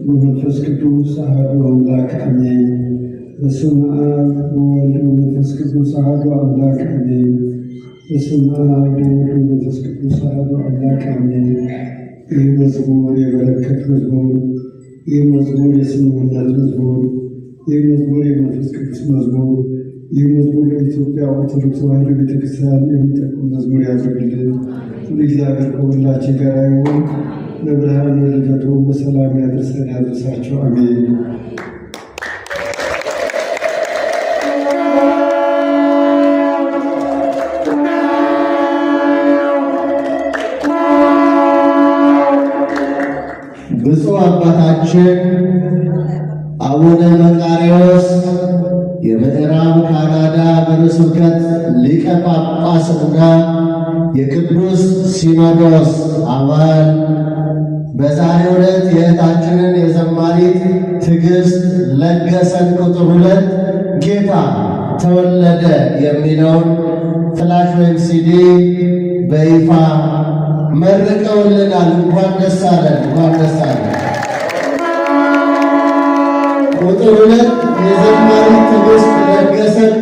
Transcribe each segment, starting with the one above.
ወመንፈስ ቅዱስ አሐዱ አምላክ አሜን። በስመ አብ ወወልድ ወመንፈስ ቅዱስ አሐዱ አምላክ አሜን። በስመ አብ ወወልድ ወመንፈስ ቅዱስ አሐዱ አምላክ አሜን። ይህ መዝሙር የበረከት መዝሙር፣ ይህ መዝሙር የስምምነት መዝሙር፣ ይህ መዝሙር የመንፈስ ቅዱስ መዝሙር፣ ይህ መዝሙር ለኢትዮጵያ ኦርቶዶክስ ተዋሕዶ ቤተክርስቲያን የሚጠቅም መዝሙር ያድርግልን። እግዚአብሔር ከሁላችን ጋር ይሁን። ለብርሃነ ልደቱ በሰላም ያድርሰን ያድርሳቸው። አሜን። ብፁዕ አባታችን አቡነ መቃርዮስ የምዕራብ ካናዳ ሀገረ ስብከት ሊቀ ጳጳስና የቅዱስ ሲኖዶስ አባል በዛሬው ዕለት የእህታችንን የዘማሪት ትዕግስት ለገሰን ቁጥር 2 ጌታ ተወለደ የሚለውን ፍላሽ ወይም ሲዲ በይፋ መርቀውልናል። እንኳን ደስ አለን፣ እንኳን ደስ አለን። ቁጥር 2 የዘማሪት ትዕግስት ለገሰን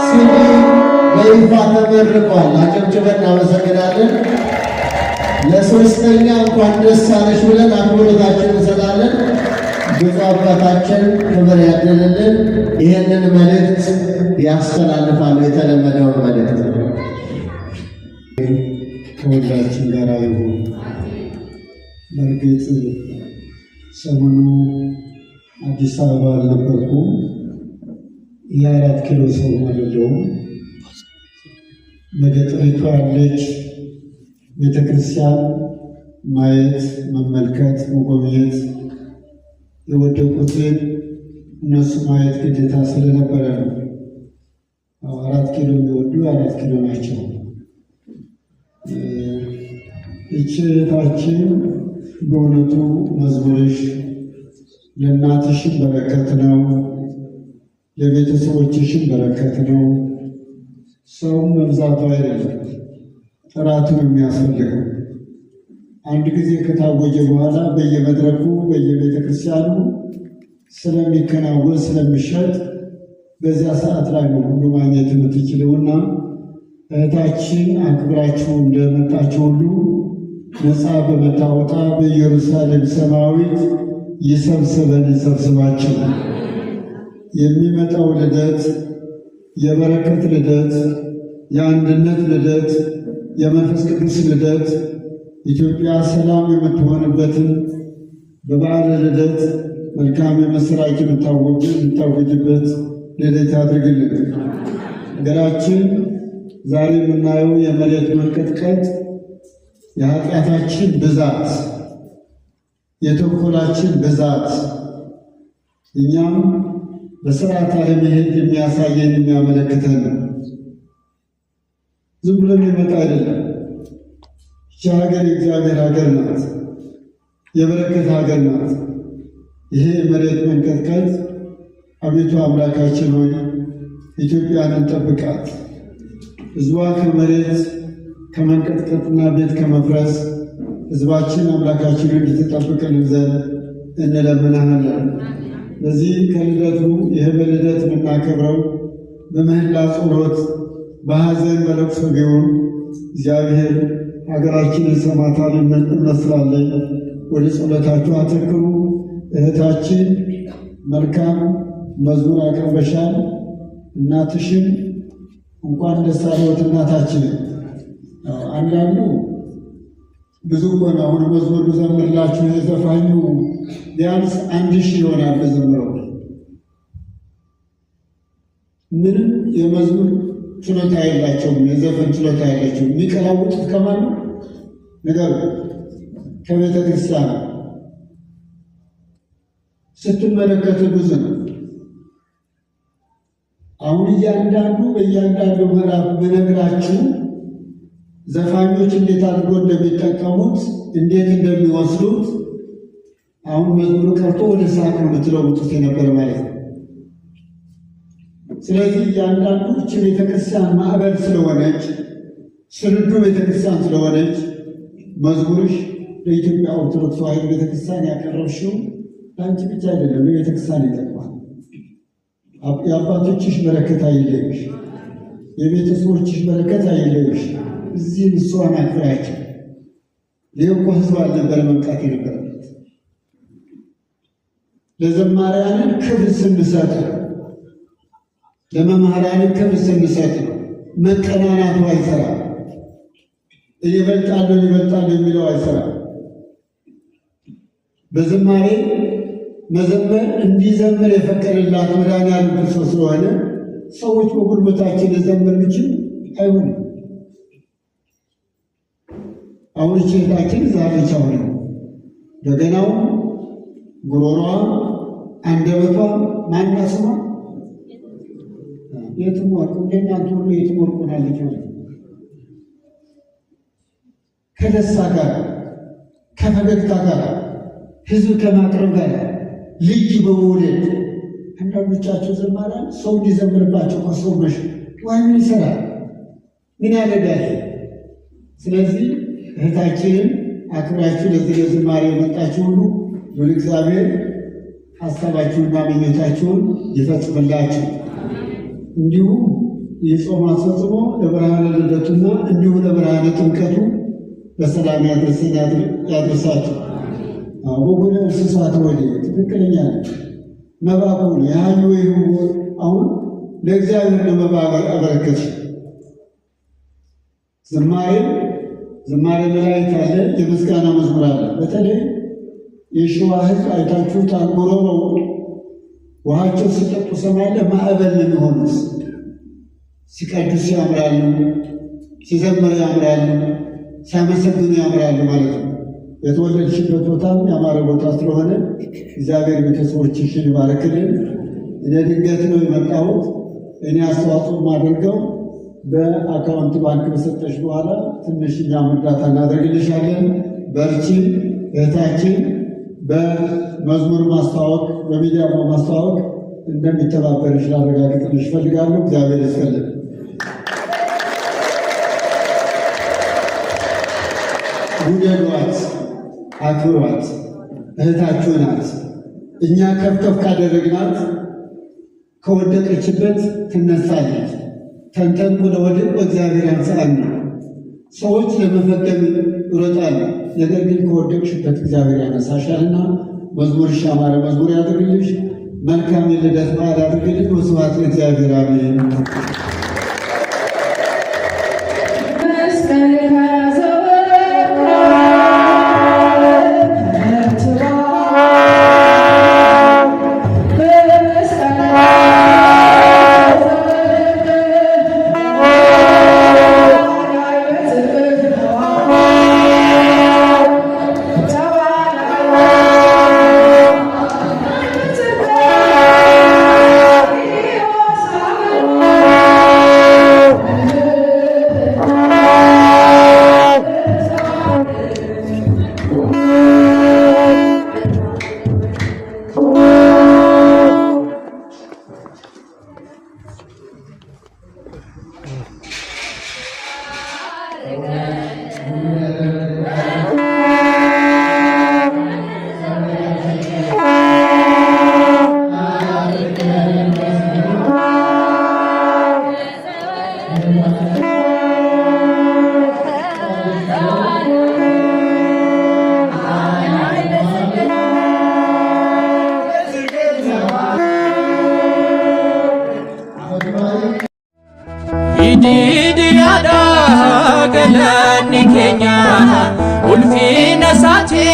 ሲዲ በይፋ ተመርቋል። አጨብጭበን እናመሰግናለን። ለሶስተኛ እንኳን ደስ አለሽ ብለን አክብሮታችን እንሰጣለን። ብፁዕ አባታችን ክብር ያድልልን። ይህንን መልእክት ያስተላልፋሉ። የተለመደውን መልእክት ከሁላችን ጋር ይሁን። በእርግጥ ሰሞኑ አዲስ አበባ አልነበርኩም። የ4 ኪሎ ሰው አይደለሁም። በገጠሪቱ ያለች ቤተክርስቲያን ማየት፣ መመልከት፣ መጎብኘት፣ የወደቁትን እነሱ ማየት ግዴታ ስለነበረ ነው። 4 ኪሎ የሚወዱ 4 ኪሎ ናቸው። እህታችን በእውነቱ መዝሙርሽ ለእናትሽን በረከት ነው፣ ለቤተሰቦችሽን በረከት ነው። ሰውም መብዛቱ አይደለም ጥራቱን የሚያስፈልገው። አንድ ጊዜ ከታወጀ በኋላ በየመድረኩ በየቤተ ክርስቲያኑ ስለሚከናወን ስለሚሸጥ በዚያ ሰዓት ላይ ነው ሁሉ ማግኘት የምትችለውና እህታችን አክብራችሁ እንደመጣችሁ ሁሉ ነፃ በመታወጣ በኢየሩሳሌም ሰማያዊት ይሰብስበን ይሰብስባችሁ። የሚመጣው ልደት የበረከት ልደት፣ የአንድነት ልደት፣ የመንፈስ ቅዱስ ልደት፣ ኢትዮጵያ ሰላም የምትሆንበትን በበዓለ ልደት መልካም የምሥራች የምታወጅበት ልደት ያድርግልን። ሀገራችን ዛሬ የምናየው የመሬት መንቀጥቀጥ የኃጢአታችን ብዛት፣ የተንኮላችን ብዛት እኛም በስርዓት አለመሄድ የሚያሳየን የሚያመለክተን ነው። ዝም ብሎ የሚመጣ አይደለም። ይህች ሀገር የእግዚአብሔር ሀገር ናት፣ የበረከት ሀገር ናት። ይሄ የመሬት መንቀጥቀጥ አቤቱ አምላካችን ሆይ ኢትዮጵያን እንጠብቃት። ሕዝቧ ከመሬት ከመንቀጥቀጥና ቤት ከመፍረስ ሕዝባችን አምላካችንን እንድትጠብቅልን ዘንድ እንለምናሃለን። በዚህ ከልደቱ ይህ በልደት የምናከብረው በምህላ ጸሎት በሐዘን በለቅሶ ቢሆን እግዚአብሔር ሀገራችንን ሰማታል እንመስላለን። ወደ ጸሎታችሁ አተክሩ። እህታችን መልካም መዝሙር አቅርበሻል። እናትሽን እንኳን ደስ አለዎት እናታችን። አንዳንዱ ብዙ ሆነ አሁን መዝሙር ዘምርላችሁ የዘፋኙ ቢያንስ 1000 ይሆናል ዘምረው ምንም የመዝሙር ችሎታ የላቸውም፣ የዘፈን ችሎታ የላቸውም። የሚቀላውጡት ከማን ነው? ነገር ከቤተ ክርስቲያን ስትመለከቱ ብዙ ነው። አሁን በእያንዳንዱ ምዕራፍ ብነግራችሁ ዘፋኞች እንዴት አድርጎ እንደሚጠቀሙት እንዴት እንደሚወስዱት አሁን መዝሙሩ ቀርቶ ወደ ሳቅ ነው የምትለውጡት የነበረ ማለት ነው። ስለዚህ እያንዳንዱ እቺ ቤተክርስቲያን ማዕበል ስለሆነች ስንዱ ቤተክርስቲያን ስለሆነች መዝሙርሽ ለኢትዮጵያ ኦርቶዶክስ ተዋሕዶ ቤተክርስቲያን ያቀረብሽው ለአንቺ ብቻ አይደለም፣ ለቤተክርስቲያን ይጠቅማል። የአባቶችሽ በረከት አይለይሽ፣ የቤተሰቦችሽ በረከት አይለይሽ። እዚህ እሷን አክብራቸው። ይህ እኮ ህዝብ አልነበረ መምጣት የነበረበት። ለዘማሪያንን ክብር ስንሰጥ ነው፣ ለመምህራንን ክብር ስንሰጥ ነው። መቀናናቱ አይሰራም። እየበልጣለሁ የሚለው አይሰራም። በዝማሬ መዘመር እንዲዘምር የፈቀደላት መድኃኒዓለም ክርስቶስ ስለሆነ ሰዎች በጉልበታችን ልዘምር ብችል አይሆንም። አሁን እህታችን ዛሬ ቻው ነው። በገናው፣ ጉሮሯ፣ አንደበቷ ማናስማ የትም ወርቁ እንደናንተ ሁሉ የትም ወርቁ ናለች ማለት ነው። ከደስታ ጋር ከፈገግታ ጋር ህዝብ ከማቅረብ ጋር ልጅ በመውለድ አንዳንዶቻቸው ዘማሪያን ሰው እንዲዘምርባቸው ከሰው መሽ ምን ይሰራል? ምን ያደርጋል? ስለዚህ እህታችንን አክብራችሁ ለዚህ ለዝማሬ የመጣችሁ ሁሉ ወደ እግዚአብሔር ሀሳባችሁንና ምኞታችሁን ይፈጽምላችሁ። እንዲሁም የጾም አስፈጽሞ ለብርሃነ ልደቱና እንዲሁ ለብርሃነ ጥምቀቱ በሰላም ያድርሰን ያድርሳችሁ። በጎነ እንስሳት ወደ ትክክለኛ መባቁን ያዩ አሁን ለእግዚአብሔር ለመባ አበረከት። ዝማሬ መላእክት አለ፣ የምስጋና መዝሙር አለ። በተለይ የሸዋ ህዝብ አይታችሁታል። ጉሮሮው ውሃቸው ሲጠጡ ሰማለ ማዕበል ነው የሚሆኑት። ሲቀድሱ ያምራሉ፣ ሲዘምሩ ያምራሉ፣ ሲያመሰግኑ ያምራሉ ማለት ነው። የተወለድሽበት ቦታም ያማረ ቦታ ስለሆነ እግዚአብሔር ቤተሰቦችሽን ይባርክልን። እኔ ድንገት ነው የመጣሁት። እኔ አስተዋጽኦ ማደርገው በአካውንት ባንክ በሰጠሽ በኋላ ትንሽ እኛም እርዳታ እናደርግልሻለን። በርቺ እህታችን። በመዝሙር ማስተዋወቅ በሚዲያ ማስተዋወቅ እንደሚተባበርሽ ላረጋግጥልሽ እፈልጋለሁ። እግዚአብሔር ይስጥልን። ውደዷት፣ አክብሯት። እህታችሁ ናት። እኛ ከፍ ካደረግናት ከወደቀችበት ትነሳለች። ተንተን ወደ ወድቅ በእግዚአብሔር ያንሳል። ሰዎች ለመፈገም ይሮጣሉ፣ ነገር ግን ከወደቅሽበት እግዚአብሔር ያነሳሻልና መዝሙርሽ ያማረ መዝሙር ያድርግልሽ። መልካም የልደት በዓል ያድርግልሽ። ወስብሐት ለእግዚአብሔር አሜን። Didi ada galan ni Kenya ulfi nasati